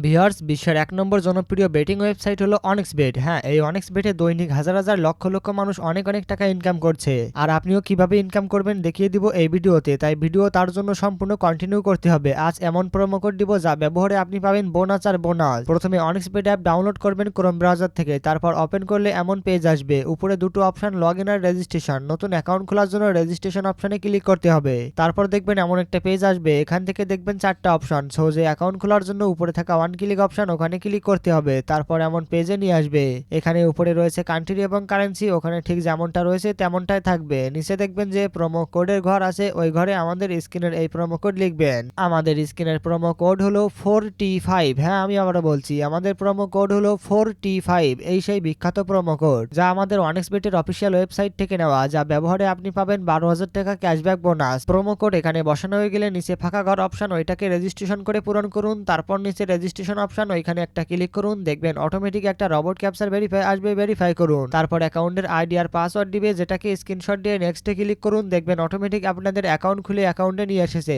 Viewers, বিশ্বের ১ নম্বর জনপ্রিয় betting website হলো অনেক্সবেট। হ্যাঁ, এই অনেক্সবেটে দৈনিক হাজার হাজার লক্ষ লক্ষ মানুষ অনেক অনেক টাকা ইনকাম করছে। আর আপনিও কিভাবে ইনকাম করবেন দেখিয়ে দিব এই ভিডিওতে, তাই ভিডিও তার জন্য সম্পূর্ণ কন্টিনিউ করতে হবে। আজ এমন প্রোমো কোড দিব যা ব্যবহারে আপনি পাবেন বোনাস আর বোনাস। প্রথমে অনেক্সবেট অ্যাপ ডাউনলোড করবেন ক্রোম ব্রাউজার থেকে, তারপর ওপেন করলে এমন পেজ আসবে। উপরে দুটো অপশন, লগ ইন আর রেজিস্ট্রেশন। নতুন অ্যাকাউন্ট খোলার জন্য রেজিস্ট্রেশন অপশনে ক্লিক করতে হবে। তারপর দেখবেন এমন একটা পেজ আসবে। এখান থেকে দেখবেন 4টা অপশন। সহজে অ্যাকাউন্ট খোলার জন্য উপরে থাকা ওয়ান ক্লিক অপশন, ওখানে ক্লিক করতে হবে। তারপর এমন পেজে নিয়ে আসবে। এখানে উপরে রয়েছে কান্ট্রি এবং কারেন্সি, ওখানে ঠিক যেমনটা রয়েছে তেমনটাই থাকবে। নিচে দেখবেন যে প্রোমো কোডের ঘর আছে, ওই ঘরে আমাদের স্ক্রিনের এই প্রোমো কোড লিখবেন। আমাদের স্ক্রিনের প্রোমো কোড হলো 4T5। হ্যাঁ, আমি আবারও বলছি, আমাদের প্রোমো কোড হলো 4T5। এই সেই বিখ্যাত প্রোমো কোড যা আমাদের অনেক্সবেটের অফিসিয়াল ওয়েবসাইট থেকে নেওয়া, যা ব্যবহারে আপনি পাবেন 12,000 টাকা ক্যাশব্যাক বোনাস। প্রোমো কোড এখানে বসানো হয়ে গেলে নিচে ফাঁকা ঘর অপশন, ওইটাকে রেজিস্ট্রেশন করে পূরণ করুন। তারপর নিচে রেজিস্ট্রেশন অপশন, ওইখানে একটা ক্লিক করুন। দেখবেন অটোমেটিক একটা রোবট ক্যাপচার ভেরিফাই আসবে, ভেরিফাই করুন। তারপর অ্যাকাউন্টের আইডি আর পাসওয়ার্ড দিবে, যেটাকে স্ক্রিনশট দিয়ে নেক্সটে ক্লিক করুন। দেখবেন অটোমেটিক আপনাদের অ্যাকাউন্ট খুলে অ্যাকাউন্টে নিয়ে এসেছে।